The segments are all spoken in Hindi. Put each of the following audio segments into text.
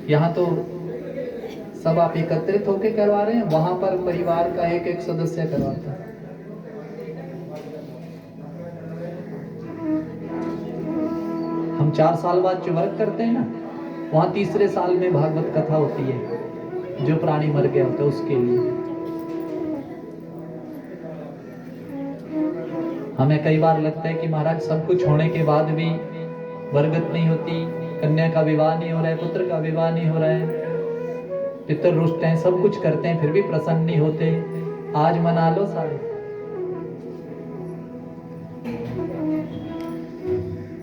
यहाँ तो सब आप एकत्रित होके करवा रहे हैं, वहां पर परिवार का एक एक सदस्य करवाता है। हम 4 साल बाद जो वर्क करते हैं ना, वहां तीसरे साल में भागवत कथा होती है, जो प्राणी मर गया होता है उसके लिए। हमें कई बार लगता है कि महाराज सब कुछ होने के बाद भी बरगत नहीं होती, कन्या का विवाह नहीं हो रहा है, पुत्र का विवाह नहीं हो रहा है, पितर रुष्ट हैं, सब कुछ करते हैं, फिर भी प्रसन्न नहीं होते। आज मना लो सारे।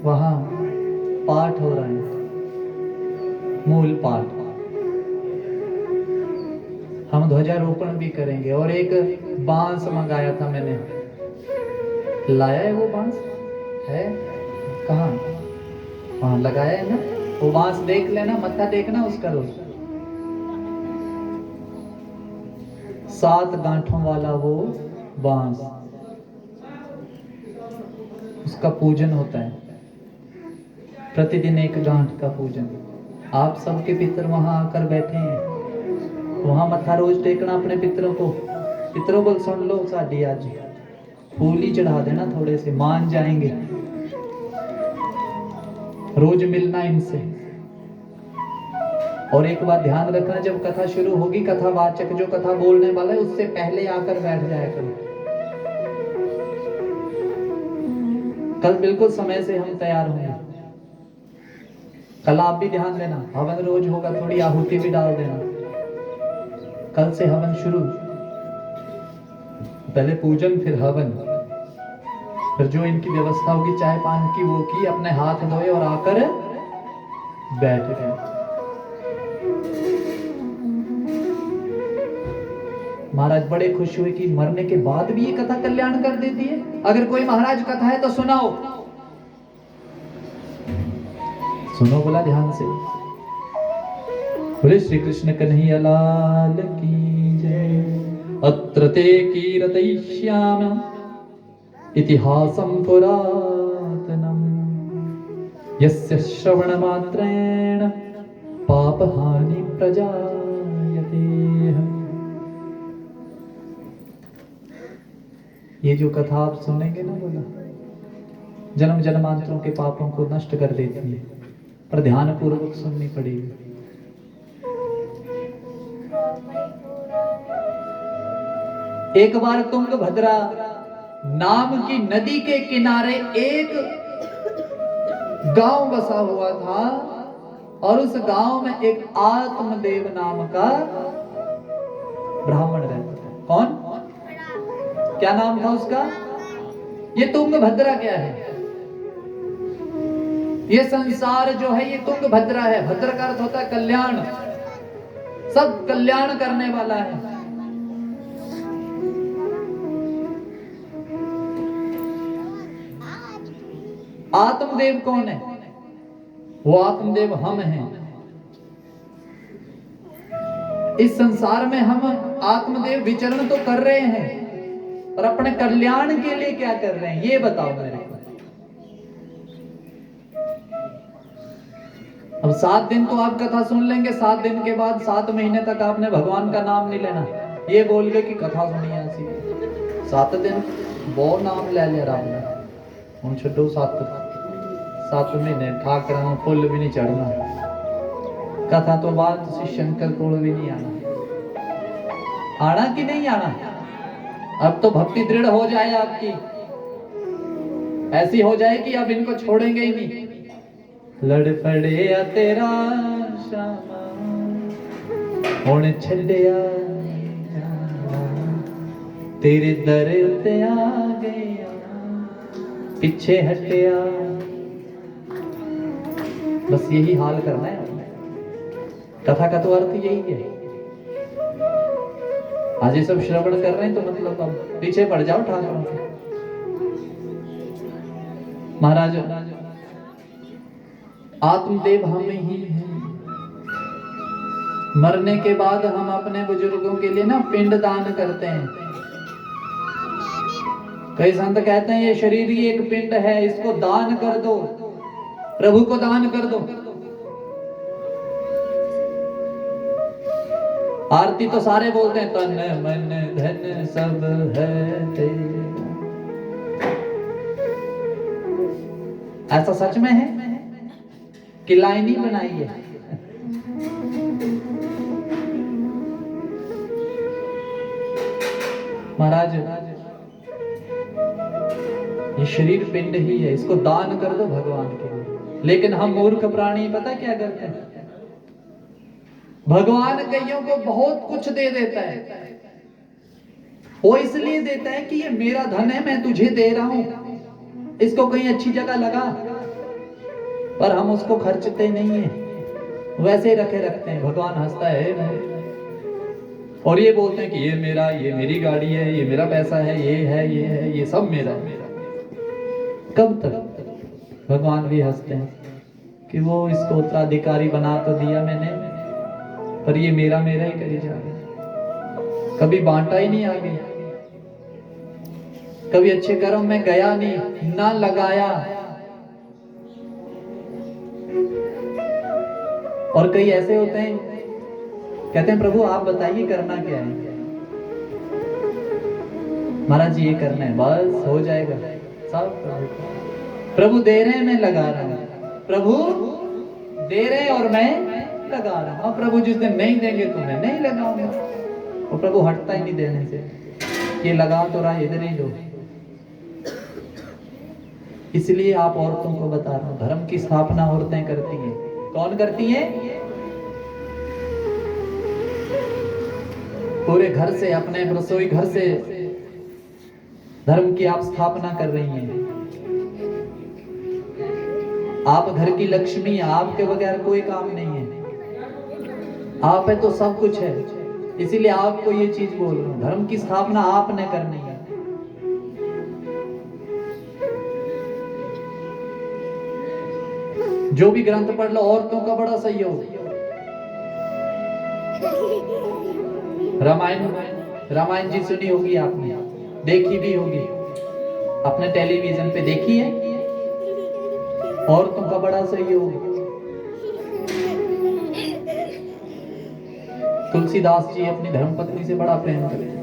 वहां पाठ हो रहा है, मूल पाठ। हम ध्वजारोपण भी करेंगे। और एक बांस मंगाया था मैंने, लाया है वो बांस? है कहाँ? वहां लगाया है ना, वो बांस देख लेना, मत्था देखना उसका रोज। 7 गांठों वाला वो बांस, उसका पूजन होता है, प्रतिदिन 1 गांठ का पूजन। आप सबके पितर वहां आकर बैठे हैं, वहां मत्था रोज टेकना अपने पितरों को। पितरों को सुन लो, साड़ी आज फूल ही चढ़ा देना, थोड़े से मान जाएंगे। रोज मिलना इनसे। और एक बात ध्यान रखना, जब कथा शुरू होगी, कथावाचक जो कथा बोलने वाला है उससे पहले आकर बैठ जाया करो। कल बिल्कुल समय से हम तैयार होंगे। कल आप भी ध्यान देना, हवन रोज होगा, थोड़ी आहुति भी डाल देना। कल से हवन शुरू, पहले पूजन फिर हवन, फिर जो इनकी व्यवस्था होगी चाय पान की वो की, अपने हाथ धोए और आकर बैठ गए। महाराज बड़े खुश हुए कि मरने के बाद भी ये कथा कल्याण कर देती है। अगर कोई महाराज कथा है तो सुनाओ। सुनो बोला ध्यान से। बोले श्री कृष्ण कन्हैया लाल की जय। अत्र ते कीर्तयिष्यामि इतिहासं पुरातनम् यस्य श्रवणमात्रेण पापहानि प्रजायते। ये जो कथा आप सुनेंगे ना, बोला जन्म जन्मांतरों के पापों को नष्ट कर देती है, पर ध्यान पूर्वक सुननी पड़ेगी। एक बार तुंगभद्रा नाम की नदी के किनारे एक गांव बसा हुआ था, और उस गांव में एक आत्मदेव नाम का ब्राह्मण रहता था। कौन? क्या नाम था उसका? ये तुंगभद्रा क्या है? ये संसार जो है ये तुंगभद्रा है। भद्र का अर्थ होता है कल्याण, सब कल्याण करने वाला है। आत्मदेव कौन है? वो आत्मदेव हम हैं। इस संसार में हम आत्मदेव विचरण तो कर रहे हैं, और अपने कल्याण के लिए क्या कर रहे हैं ये बताओ मेरे को। अब 7 दिन तो आप कथा सुन लेंगे, 7 दिन के बाद 7 महीने तक आपने भगवान का नाम नहीं लेना। ये बोल के कि कथा सुनी ऐसी 7 दिन बहुत नाम ले लिया राम ने, हम छो 7 महीने ठाकरा फुल भी नहीं चढ़ना, कथा तो बाद शंकर को भी नहीं आना कि नहीं आना। अब तो भक्ति दृढ़ हो जाए आपकी, ऐसी हो जाए कि अब इनको छोड़ेंगे ही नहीं। लड़ पड़े तेरा श्यामा हुण छड्डिया तेरे दर ते आ गया पीछे हटिया। बस यही हाल करना है। कथा का तो अर्थ यही है। आज ये सब श्रवण कर रहे हैं तो मतलब अब पीछे पड़ जाओ ठाकुरों के। महाराज आत्मदेव हम ही हैं। मरने के बाद हम अपने बुजुर्गों के लिए ना पिंड दान करते हैं। कई संत कहते हैं ये शरीर ही एक पिंड है, इसको दान कर दो, प्रभु को दान कर दो। आरती तो सारे बोलते हैं, तन मन धन सब है तेरा। ऐसा सच में है कि लाइन ही बनाई है? महाराज, ये शरीर पिंड ही है, इसको दान कर दो भगवान के लिए। लेकिन हम मूर्ख प्राणी पता क्या करते हैं? भगवान कईयों को बहुत कुछ दे देता है, वो इसलिए देता है कि ये मेरा धन है, मैं तुझे दे रहा हूं, इसको कहीं अच्छी जगह लगा। पर हम उसको खर्चते नहीं है, वैसे ही रखे रखते हैं। भगवान हंसता है और ये बोलते हैं कि ये मेरा, ये मेरी गाड़ी है, ये मेरा पैसा है, ये है, ये है, ये सब मेरा है। कब तक? भगवान भी हंसते हैं कि वो इसको उत्तराधिकारी बना तो दिया मैंने, पर ये मेरा मेरा ही करी जा रहा, कभी बांटा ही नहीं आगे, कभी अच्छे कर्म में गया नहीं, ना लगाया। और कई ऐसे होते हैं, कहते हैं प्रभु आप बताइए करना क्या है? महाराज जी ये करना है, बस हो जाएगा सब। प्रभु दे रहे हैं, मैं लगा रहा हूं। प्रभु दे रहे हैं और मैं लगा रहा हूं। प्रभु जिस दिन नहीं देंगे तो मैं नहीं लगाऊंगा। और प्रभु हटता ही नहीं देने से, ये लगा तो रहा, इधर ही दो। इसलिए आप औरतों को बता रहा हूं, धर्म की स्थापना औरतें करती हैं। कौन करती हैं? पूरे घर से, अपने रसोई घर से धर्म की आप स्थापना कर रही हैं। आप घर की लक्ष्मी, आपके बगैर कोई काम नहीं है। आप है तो सब कुछ है। इसीलिए आपको ये चीज बोल रहा हूं, धर्म की स्थापना आपने करनी है। जो भी ग्रंथ पढ़ लो, औरतों का बड़ा सहयोग। रामायण जी सुनी होगी आपने, देखी भी होगी, अपने टेलीविजन पे देखी है। औरतों का बड़ा सहयोग। तुलसीदास जी अपनी धर्मपत्नी से बड़ा प्रेम करते थे।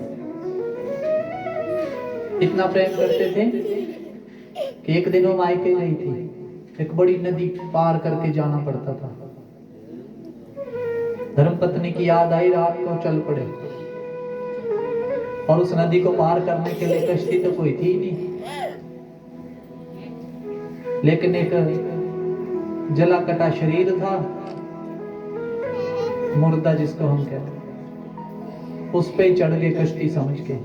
इतना प्रेम करते थे कि एक दिन वो मायके गई थी, एक बड़ी नदी पार करके जाना पड़ता था। धर्मपत्नी की याद आई, रात को चल पड़े। और उस नदी को पार करने के लिए कश्ती तो कोई थी नहीं, लेकिन एक जला कटा शरीर था, मुर्दा जिसको हम कहते हैं, उस पे चढ़ गए कश्ती समझ के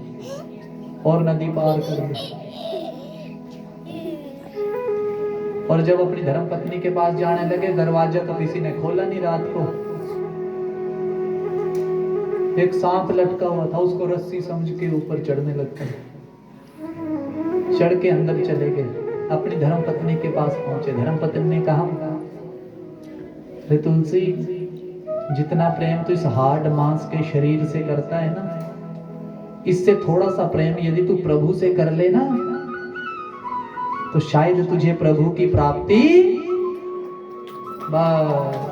और नदी पार कर दी। और जब अपनी धर्मपत्नी के पास जाने लगे, दरवाजा तो किसी ने खोला नहीं। रात को एक सांप लटका हुआ था, उसको रस्सी समझ के ऊपर चढ़ने लगते, चढ़ के अंदर चले गए। अपनी धर्मपत्नी के पास पहुंचे। धर्मपत्नी ने कहा, रे तुलसी, जितना प्रेम तू इस हार्ड मांस के शरीर से करता है ना, इससे थोड़ा सा प्रेम यदि तू प्रभु से कर ले ना, तो शायद तुझे प्रभु की प्राप्ति, बस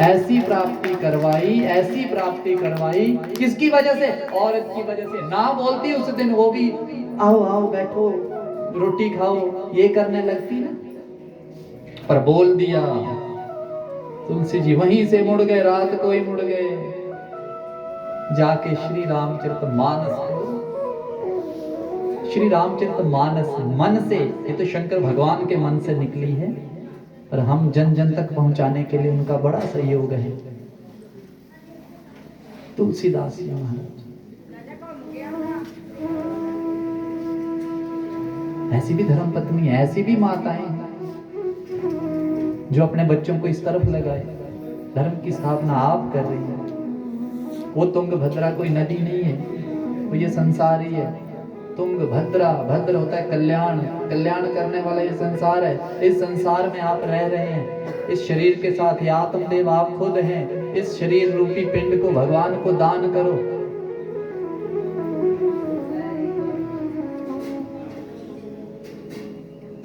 ऐसी प्राप्ति करवाई, ऐसी प्राप्ति करवाई। किसकी वजह से? औरत की वजह से। ना बोलती उस दिन वो भी, आओ आओ बैठो, रोटी खाओ, ये करने लगती ना, पर बोल दिया। तुलसी जी वहीं से मुड़ गए, रात को ही मुड़ गए, जाके श्री रामचरितमानस को, श्री रामचरितमानस मन से, ये तो शंकर भगवान के मन से निकली है, पर हम जन जन तक पहुंचाने के लिए उनका बड़ा सहयोग है। तुलसीदास जी महाराज ऐसी भी धर्मपत्नी, ऐसी भी माताएं जो अपने बच्चों को इस तरफ लगाए। धर्म की स्थापना आप कर रही है। वो तुंगभद्रा कोई नदी नहीं है, वो ये संसार ही है। तुंगभद्रा, भद्र होता है कल्याण, कल्याण करने वाला ये संसार है। इस संसार में आप रह रहे हैं, इस शरीर के साथ। ये आत्मदेव आप खुद हैं। इस शरीर रूपी पिंड को भगवान को दान करो।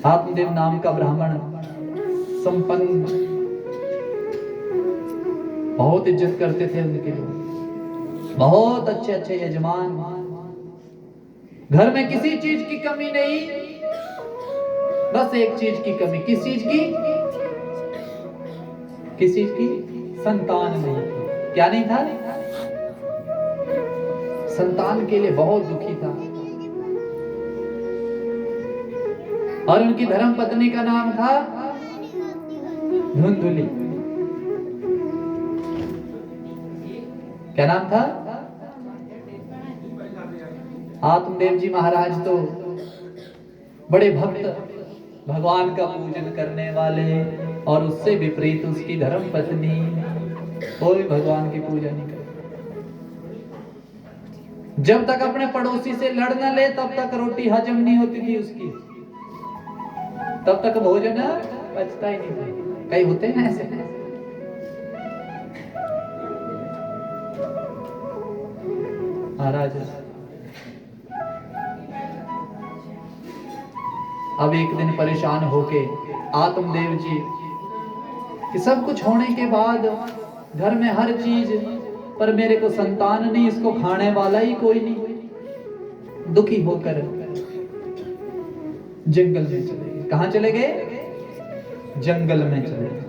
आत्मदेव नाम का ब्राह्मण, संपन्न, बहुत इज्जत करते थे उनके लोग। बहुत अच्छे अच्छे यजमान, घर में किसी चीज की कमी नहीं, बस एक चीज की कमी। किस चीज की? किस चीज की? संतान नहीं थी। क्या नहीं था? संतान के लिए बहुत दुखी था। और उनकी धर्म पत्नी का नाम था धुंधुली। क्या नाम था? आत्मदेव जी महाराज तो बड़े भक्त, भगवान का पूजन करने वाले, और उससे विपरीत उसकी धर्म पत्नी कोई भगवान की पूजा नहीं करती। जब तक अपने पड़ोसी से लड़ न ले तब तक रोटी हजम नहीं होती थी उसकी, तब तक भोजन पचता ही नहीं था। कई होते हैं ऐसे। महाराज अब एक दिन परेशान होके आत्मदेव जी कि सब कुछ होने के बाद घर में हर चीज पर मेरे को संतान नहीं, इसको खाने वाला ही कोई नहीं, दुखी होकर जंगल में चले गए। कहां चले गए? जंगल में चले गए।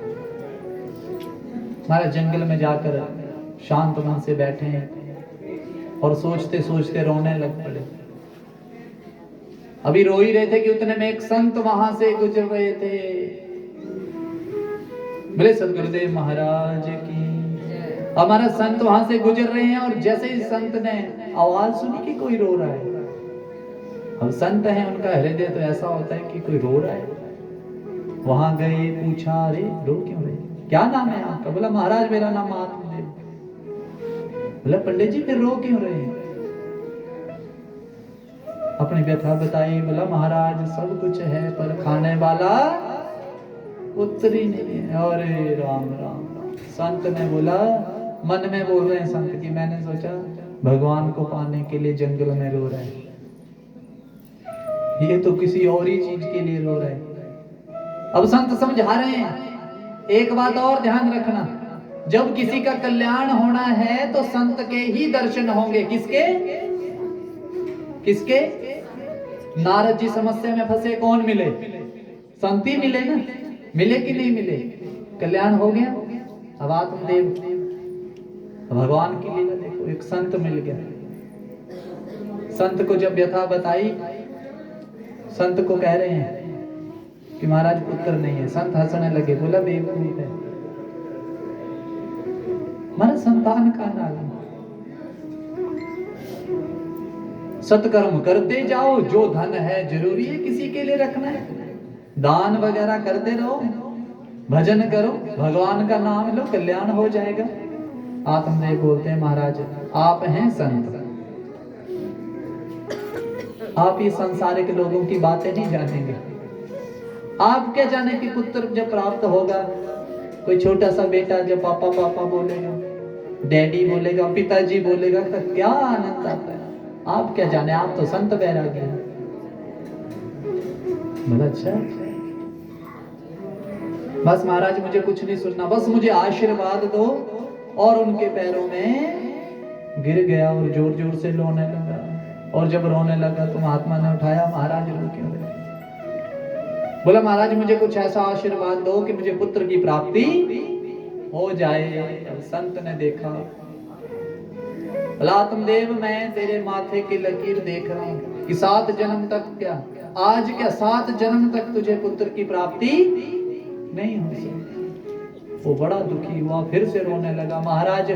हमारे जंगल में जाकर शांत मन से बैठे और सोचते सोचते रोने लग पड़े। अभी रो ही रहे थे कि उतने में एक संत वहां से गुजर रहे थे। बोले सदगुरुदेव महाराज की। हमारा संत वहां से गुजर रहे हैं और जैसे ही संत ने आवाज सुनी कि कोई रो रहा है, अब संत हैं, उनका हृदय तो ऐसा होता है कि कोई रो रहा है। वहां गए, पूछा, अरे रो क्यों रहे? क्या नाम है आपका? बोला महाराज मेरा नाम आत्मदेव। बोला पंडित जी फिर रो क्यों रहे? अपनी व्यथा बताई। बोला महाराज सब कुछ है पर खाने वाला पुत्र ही नहीं है। अरे राम राम राम। संत ने बोला, मन में बोल रहे हैं संत की, मैंने सोचा भगवान को पाने के लिए जंगल में रो रहे हैं, ये तो किसी और ही चीज के लिए रो रहे हैं। अब संत समझा रहे हैं, एक बात और ध्यान रखना, जब किसी का कल्याण होना है तो संत के ही दर्शन होंगे। किसके? किसके? नारद जी समस्या में फंसे, कौन मिले? संत ही मिले ना। मिले कि नहीं मिले? कल्याण हो गया। अब आत्मदेव भगवान की लीला देखो, एक संत मिल गया। संत को जब व्यथा बताई, संत को कह रहे हैं कि महाराज पुत्र नहीं है। संत हंसने लगे। बोला बेवकूफ है, मन संतान का नाम। सत्कर्म करते जाओ, जो धन है जरूरी है किसी के लिए रखना है, दान वगैरह करते रहो, भजन करो, भगवान का नाम लो, कल्याण हो जाएगा। आत्मदेव बोलते हैं महाराज आप हैं संत, आप ये सांसारिक लोगों की बातें नहीं जानेंगे। आप क्या जाने कि पुत्र जब प्राप्त होगा, कोई छोटा सा बेटा जब पापा पापा बोलेगा, डैडी बोलेगा, पिताजी बोलेगा तो क्या आनंद आता है। आप क्या जाने, आप तो संत बैरागी हैं। बोला अच्छा, बस महाराज मुझे कुछ नहीं सुनना, बस मुझे आशीर्वाद दो। और उनके पैरों में गिर गया और जोर जोर से रोने लगा। और जब रोने लगा तो महात्मा ने उठाया, महाराज रो क्यों रहे? बोला महाराज मुझे कुछ ऐसा आशीर्वाद दो कि मुझे पुत्र की प्राप्ति हो जाए। संत ने देखा, बोला आत्मदेव मैं तेरे माथे की लकीर देख रहा हूं कि 7 जन्म तक, क्या आज क्या 7 जन्म तक तुझे पुत्र की प्राप्ति नहीं हो सकती। वो बड़ा दुखी हुआ, फिर से रोने लगा, महाराज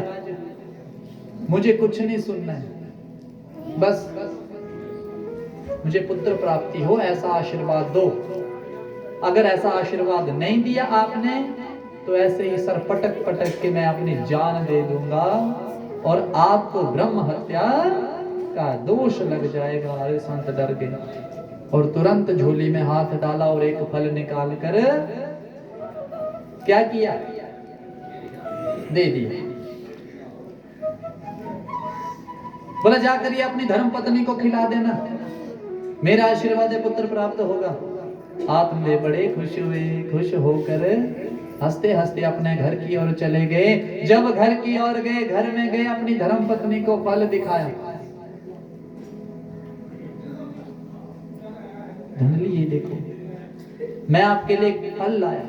मुझे कुछ नहीं सुनना है, बस मुझे पुत्र प्राप्ति हो ऐसा आशीर्वाद दो। अगर ऐसा आशीर्वाद नहीं दिया आपने तो ऐसे ही सर पटक पटक के मैं अपनी जान दे दूंगा और आपको ब्रह्म हत्या का दोष लग जाएगा। अरे संत डर गए और तुरंत झोली में हाथ डाला और एक फल निकाल कर क्या किया, दे दिया। बोला जाकर ये अपनी धर्म पत्नी को खिला देना, मेरा आशीर्वाद है पुत्र प्राप्त होगा। आत्मदेव बड़े खुश हुए, खुश होकर हंसते हंसते अपने घर की ओर चले गए। जब घर की ओर गए, घर में गए, अपनी धर्म पत्नी को फल दिखाया। धुंधली, ये देखो मैं आपके लिए एक फल लाया।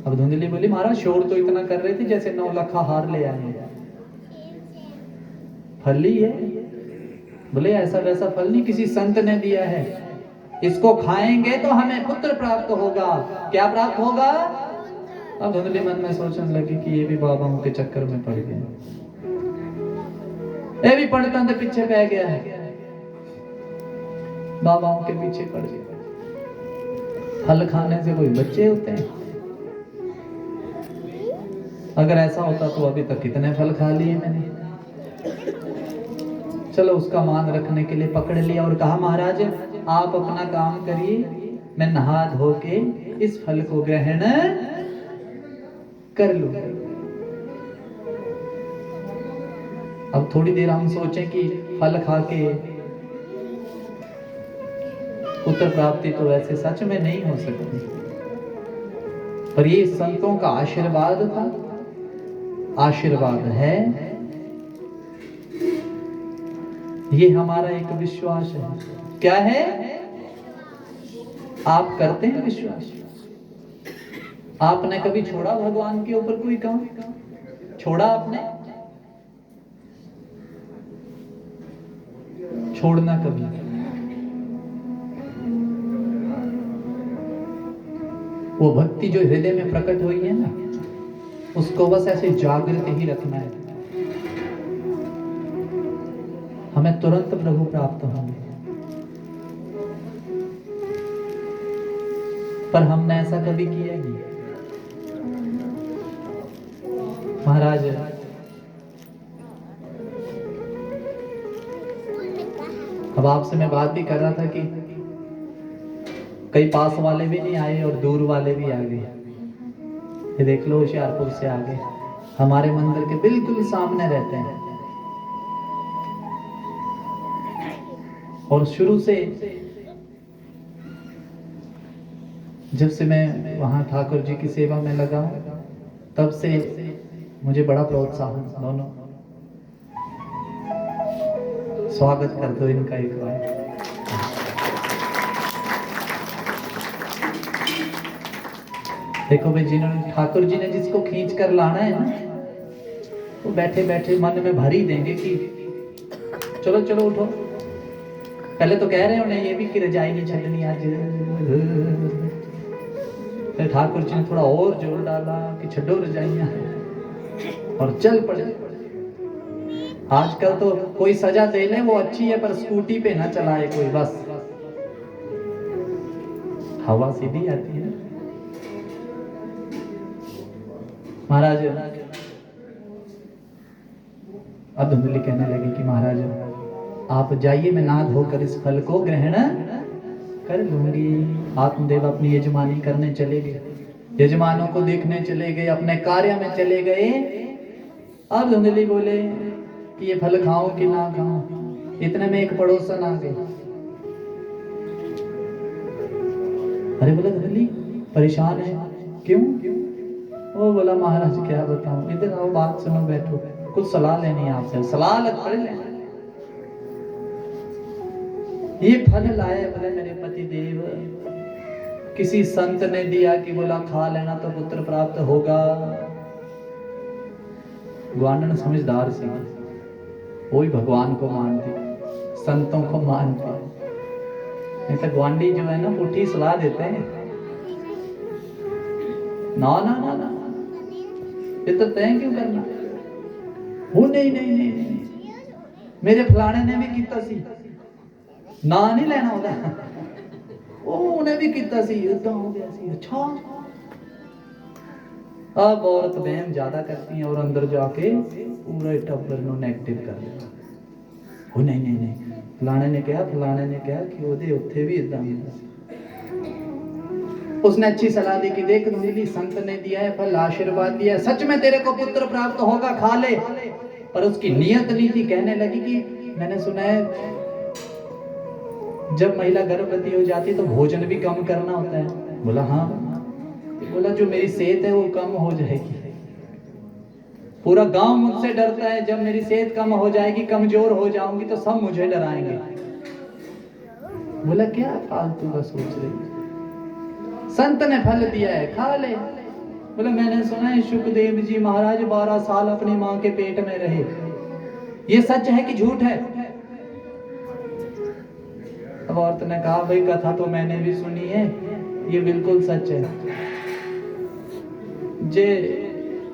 अब धुंधली बोली, महाराज शोर तो इतना कर रहे थे जैसे 9 लाख हार ले आए हैं। फल ही है। बोले ऐसा वैसा फल नहीं, किसी संत ने दिया है, इसको खाएंगे तो हमें पुत्र प्राप्त होगा। क्या प्राप्त होगा? अब धुंधली मन में सोचने लगी कि ये भी बाबाओं के चक्कर में पड़ गया, ये भी पढ़ता तो पीछे पै गया है, बाबाओं के पीछे पड़ गया। फल खाने से कोई बच्चे होते हैं? अगर ऐसा होता तो अभी तक कितने फल खा लिए मैंने। चलो उसका मान रखने के लिए पकड़ लिया और कहा, महाराज आप अपना काम करिए, मैं नहा धो के इस फल को ग्रहण कर लूं। अब थोड़ी देर हम सोचें कि फल खा के पुत्र प्राप्ति तो वैसे सच में नहीं हो सकती, पर ये संतों का आशीर्वाद था, आशीर्वाद है, ये हमारा एक विश्वास है। क्या है? आप करते हैं विश्वास? आपने कभी छोड़ा भगवान के ऊपर कोई काम? छोड़ा आपने? छोड़ना कभी। वो भक्ति जो हृदय में प्रकट हुई है ना, उसको बस ऐसे जागृत ही रखना है। हमें तुरंत प्रभु प्राप्त होंगे। पर हमने ऐसा कभी किया नहीं। महाराज अब आपसे मैं बात भी कर रहा था कि कई पास वाले भी नहीं आए और दूर वाले भी आ गए। ये देख लो, होशियारपुर से आ गए, हमारे मंदिर के बिल्कुल सामने रहते हैं। और शुरू से जब से मैं वहां ठाकुर जी की सेवा में लगा हूं, तब से मुझे बड़ा प्रोत्साहन। दोनों स्वागत कर दो इनका एक बार। देखो भाई, जिन्होंने ठाकुर जी ने जिसको खींच कर लाना है ना, वो बैठे बैठे मन में भर ही देंगे कि चलो चलो उठो। पहले तो कह रहे होने ये भी कि रजाई नहीं छलनी आज, फिर ठाकुर जी ने थोड़ा और जोर डाला कि छड्डो रजाइयां और चल पड़े। आजकल तो कोई सजा दे ले वो अच्छी है, पर स्कूटी पे ना चलाए कोई, बस हवा सीधी आती है। महाराज अब धुंधली कहने लगी कि महाराज आप जाइए, मैं नहा धोकर इस फल को ग्रहण कर लूंगी। आत्मदेव अपनी यजमानी करने चले गए, यजमानों को देखने चले गए, अपने कार्य में चले गए। अब धुंधली बोले कि ये फल खाऊं कि ना खाऊं। इतने में एक पड़ोसन आ गए। अरे बोला, धुंधली परेशान है? क्यों? वो बोला, महाराज क्या बताऊं, इधर आओ, बात सुनो, बैठो, कुछ सलाह लेनी है आपसे। सलाह लग पड़े ले। ये फल लाए, बोले मेरे पति देव, किसी संत ने दिया कि बोला खा लेना तो पुत्र प्राप्त होगा। ग्वांडन समझदार सी, वही भगवान को मानती, संतों को मानती। नहीं तो ग्वांडी जो है ना, पुठी सलाह देते हैं। ना ना ना ना, ये तो तय क्यों करना? वो नहीं नहीं नहीं नहीं, मेरे फलाने ने भी किया सी, ना नहीं लेना होता, वो उन्हें भी किया सी, युद्ध हो गया सी। अच्छा, अब औरत बहन ज्यादा करती है और अंदर जाके पूरे टब्बर नो नेगेटिव कर देता। वो नहीं नहीं नहीं, फलाने ने कहा कि ओदे उत्थे भी इदा होता। उसने अच्छी सलाह दी कि देख धुंधली, संत ने दिया है फल, आशीर्वाद दिया है, सच में तेरे को पुत्र प्राप्त होगा, खा ले। पर उसकी नियत नहीं थी। कहने लगी कि मैंने सुना है जब महिला गर्भवती हो जाती तो भोजन भी कम करना होता है। बोला हाँ, तो बोला जो मेरी सेहत है वो कम हो जाएगी, पूरा गांव मुझसे डरता है, जब मेरी सेहत कम हो जाएगी, कमजोर हो जाऊंगी तो सब मुझे डराएंगे। बोला क्या फालतू का सोच रही, संत ने फल दिया है खा ले। बोला मैंने सुना है शुकदेव जी महाराज 12 साल अपनी मां के पेट में रहे, ये सच है कि झूठ है? अब औरत ने कहा भाई कथा तो मैंने भी सुनी है, ये बिल्कुल सच है। जे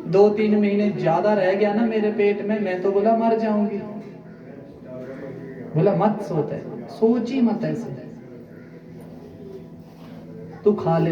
2-3 महीने ज्यादा रह गया ना मेरे पेट में, मैं तो बोला मर जाऊंगी। बोला मत सोच ही मत ऐसे, तू खा ले।